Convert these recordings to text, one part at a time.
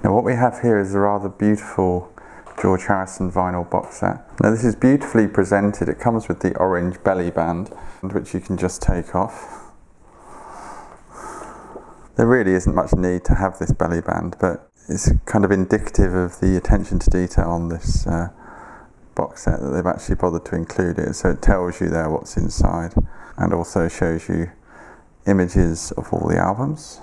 Now what we have here is a rather beautiful George Harrison vinyl box set. Now this is beautifully presented. It comes with the orange belly band, which you can just take off. There really isn't much need to have this belly band, but it's kind of indicative of the attention to detail on this box set that they've actually bothered to include it. So it tells you there what's inside and also shows you images of all the albums.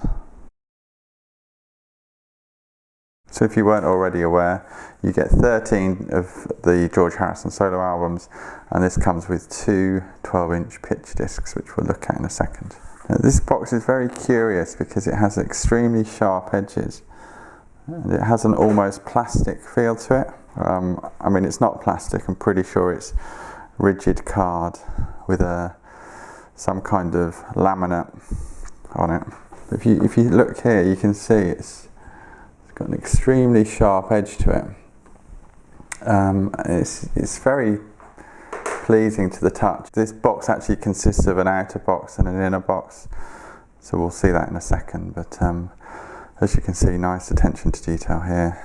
So if you weren't already aware, you get 13 of the George Harrison solo albums, and this comes with two 12-inch pitch discs, which we'll look at in a second. Now, this box is very curious because it has extremely sharp edges, and it has an almost plastic feel to it. I mean, it's not plastic, I'm pretty sure it's rigid card with some kind of laminate on it. If you look here, you can see it's got an extremely sharp edge to it. It's very pleasing to the touch. This box actually consists of an outer box and an inner box, so we'll see that in a second, but as you can see, nice attention to detail here.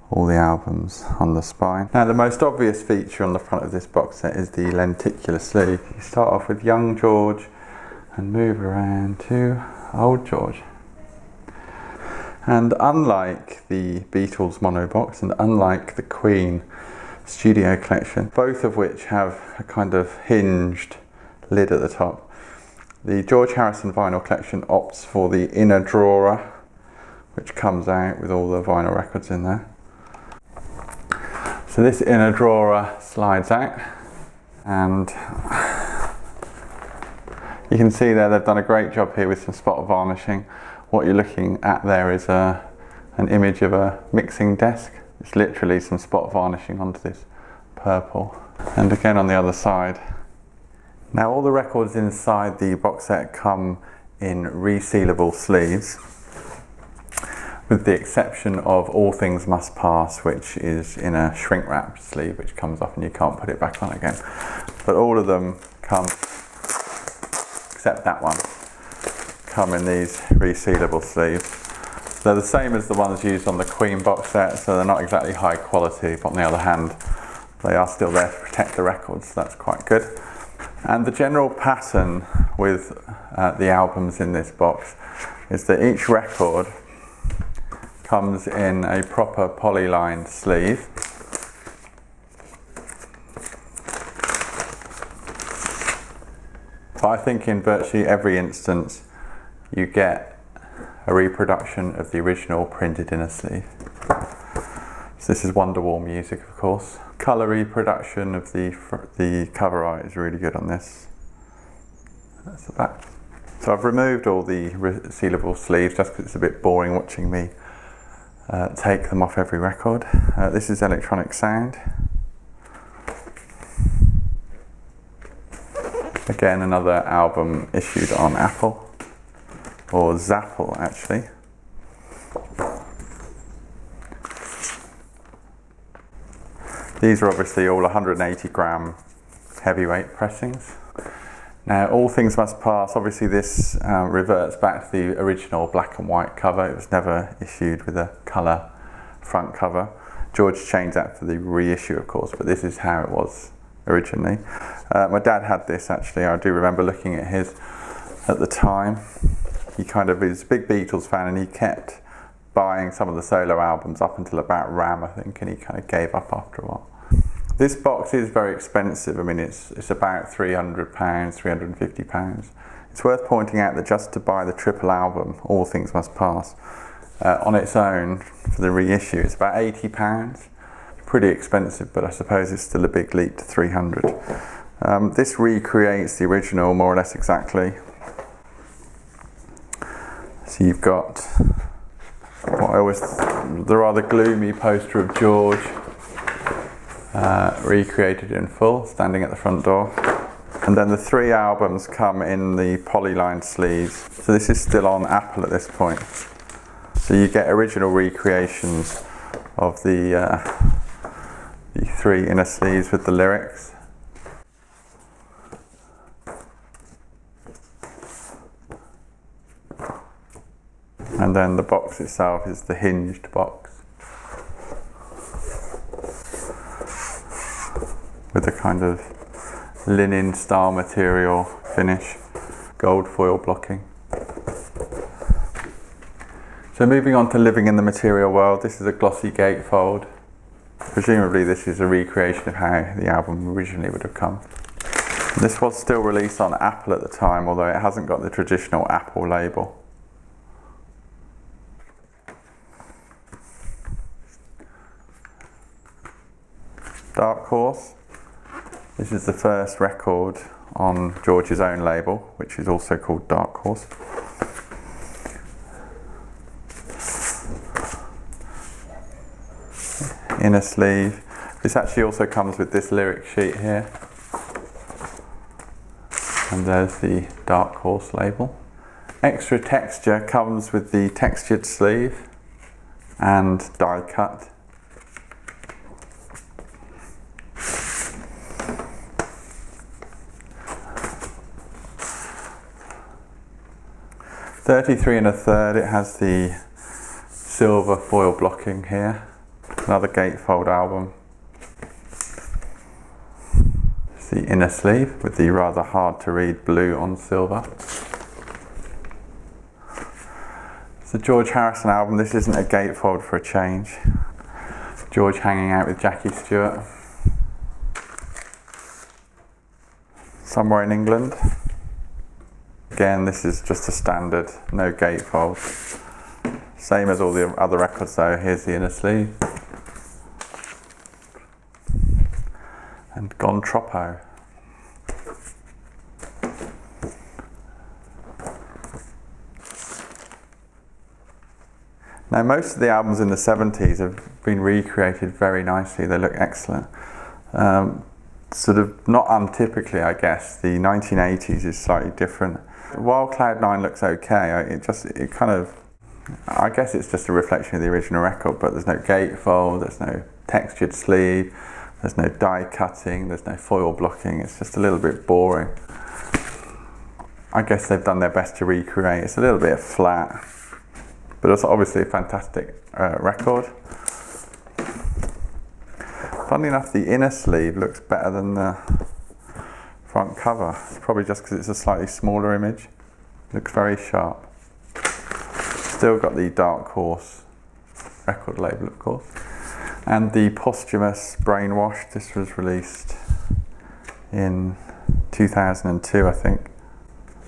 All the albums on the spine. Now the most obvious feature on the front of this box set is the lenticular sleeve. You start off with Young George and move around to Old George. And unlike the Beatles mono box and unlike the Queen studio collection, both of which have a kind of hinged lid at the top, the George Harrison vinyl collection opts for the inner drawer, which comes out with all the vinyl records in there. So this inner drawer slides out, and you can see there they've done a great job here with some spot varnishing. What you're looking at there is an image of a mixing desk. It's literally some spot varnishing onto this purple. And again on the other side. Now all the records inside the box set come in resealable sleeves, with the exception of All Things Must Pass, which is in a shrink wrap sleeve which comes off and you can't put it back on again. But all of them come, except that one, come in these resealable sleeves. They're the same as the ones used on the Queen box set, so they're not exactly high quality, but on the other hand, they are still there to protect the records, so that's quite good. And the general pattern with the albums in this box is that each record comes in a proper polylined sleeve. But I think in virtually every instance you get a reproduction of the original printed in a sleeve. So this is Wonderwall music, of course. Colour reproduction of the cover art is really good on this. That's the back. So I've removed all the resealable sleeves just because it's a bit boring watching me take them off every record. This is Electronic Sound. Again, another album issued on Apple, or Zapple actually. These are obviously all 180 gram heavyweight pressings. Now, All Things Must Pass, obviously this reverts back to the original black and white cover. It was never issued with a colour front cover. George changed that for the reissue, of course, but this is how it was originally. My dad had this actually. I do remember looking at his at the time. He was a big Beatles fan, and he kept buying some of the solo albums up until about Ram, I think, and he kind of gave up after a while. This box is very expensive. I mean, it's about £300, £350. It's worth pointing out that just to buy the triple album, All Things Must Pass, on its own for the reissue, it's about £80. Pretty expensive, but I suppose it's still a big leap to £300. This recreates the original more or less exactly. So you've got the rather gloomy poster of George, recreated in full, standing at the front door. And then the three albums come in the polylined sleeves. So this is still on Apple at this point. So you get original recreations of the three inner sleeves with the lyrics. And then the box itself is the hinged box with a kind of linen style material finish, gold foil blocking. So moving on to living in the material world, this is a glossy gatefold. Presumably this is a recreation of how the album originally would have come. This was still released on Apple at the time, although it hasn't got the traditional Apple label. Dark Horse. This is the first record on George's own label, which is also called Dark Horse. Inner sleeve. This actually also comes with this lyric sheet here. And there's the Dark Horse label. Extra texture comes with the textured sleeve and die cut. .33 1/3, it has the silver foil blocking here. Another gatefold album. It's the inner sleeve with the rather hard to read blue on silver. It's the George Harrison album. This isn't a gatefold for a change. George hanging out with Jackie Stewart. Somewhere in England. Again, this is just a standard, no gatefold. Same as all the other records though. Here's the inner sleeve. And Gone Troppo. Now most of the albums in the 70s have been recreated very nicely. They look excellent. Sort of not untypically, I guess, the 1980s is slightly different. While Cloud 9 looks okay, I guess it's just a reflection of the original record, but there's no gatefold, there's no textured sleeve, there's no die cutting, there's no foil blocking. It's just a little bit boring. I guess they've done their best to recreate. It's a little bit flat, but it's obviously a fantastic record. Funnily enough, the inner sleeve looks better than the front cover. It's probably just because it's a slightly smaller image. Looks very sharp. Still got the Dark Horse record label, of course. And the posthumous Brainwashed. This was released in 2002, I think.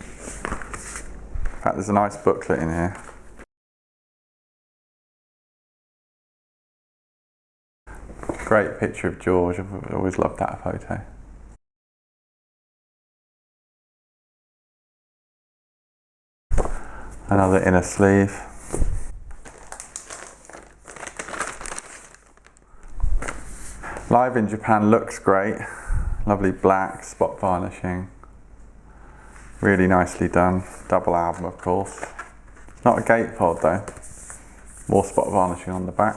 In fact, there's a nice booklet in here. Great picture of George. I've always loved that photo. Another inner sleeve. Live in Japan looks great. Lovely black spot varnishing. Really nicely done. Double album, of course. It's not a gatefold though. More spot varnishing on the back.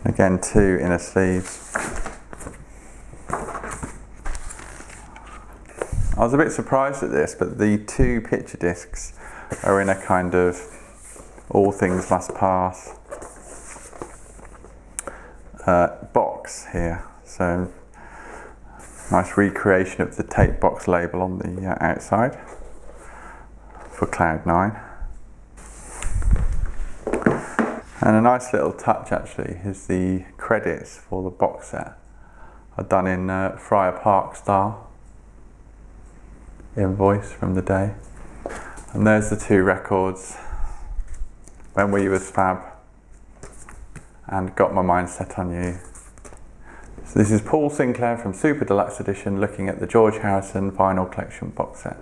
Again, 2 inner sleeves. I was a bit surprised at this, but the 2 picture discs are in a kind of All Things Must Pass box here. So, nice recreation of the tape box label on the outside for Cloud 9. And a nice little touch actually is the credits for the box set are done in Friar Park style. Invoice from the day. And there's the 2 records. When We Was Fab and Got My Mind Set on You. So this is Paul Sinclair from Super Deluxe Edition looking at the George Harrison Vinyl Collection box set.